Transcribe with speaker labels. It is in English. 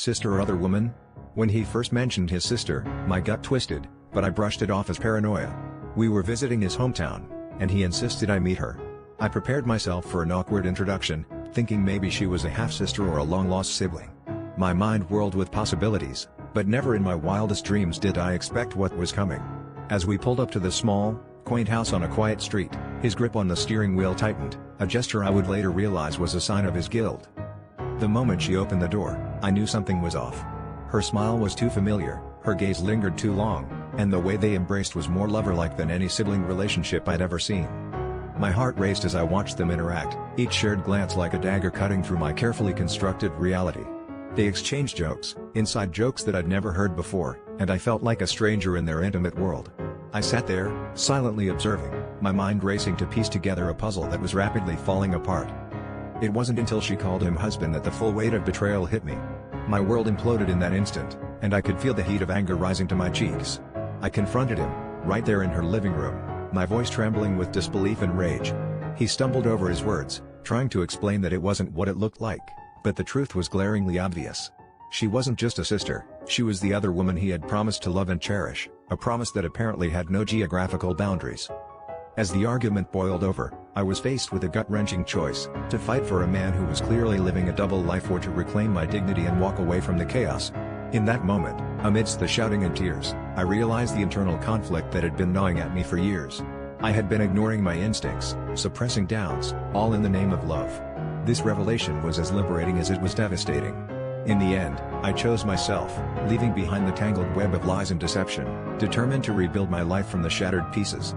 Speaker 1: Sister or other woman? When he first mentioned his sister, my gut twisted, but I brushed it off as paranoia. We were visiting his hometown, and he insisted I meet her. I prepared myself for an awkward introduction, thinking maybe she was a half-sister or a long-lost sibling. My mind whirled with possibilities, but never in my wildest dreams did I expect what was coming. As we pulled up to the small, quaint house on a quiet street, his grip on the steering wheel tightened, a gesture I would later realize was a sign of his guilt. The moment she opened the door, I knew something was off. Her smile was too familiar, her gaze lingered too long, and the way they embraced was more lover-like than any sibling relationship I'd ever seen. My heart raced as I watched them interact, each shared glance like a dagger cutting through my carefully constructed reality. They exchanged jokes, inside jokes that I'd never heard before, and I felt like a stranger in their intimate world. I sat there, silently observing, my mind racing to piece together a puzzle that was rapidly falling apart. It wasn't until she called him husband that the full weight of betrayal hit me. My world imploded in that instant, and I could feel the heat of anger rising to my cheeks. I confronted him, right there in her living room, my voice trembling with disbelief and rage. He stumbled over his words, trying to explain that it wasn't what it looked like, but the truth was glaringly obvious. She wasn't just a sister, she was the other woman he had promised to love and cherish, a promise that apparently had no geographical boundaries. As the argument boiled over, I was faced with a gut-wrenching choice, to fight for a man who was clearly living a double life or to reclaim my dignity and walk away from the chaos. In that moment, amidst the shouting and tears, I realized the internal conflict that had been gnawing at me for years. I had been ignoring my instincts, suppressing doubts, all in the name of love. This revelation was as liberating as it was devastating. In the end, I chose myself, leaving behind the tangled web of lies and deception, determined to rebuild my life from the shattered pieces.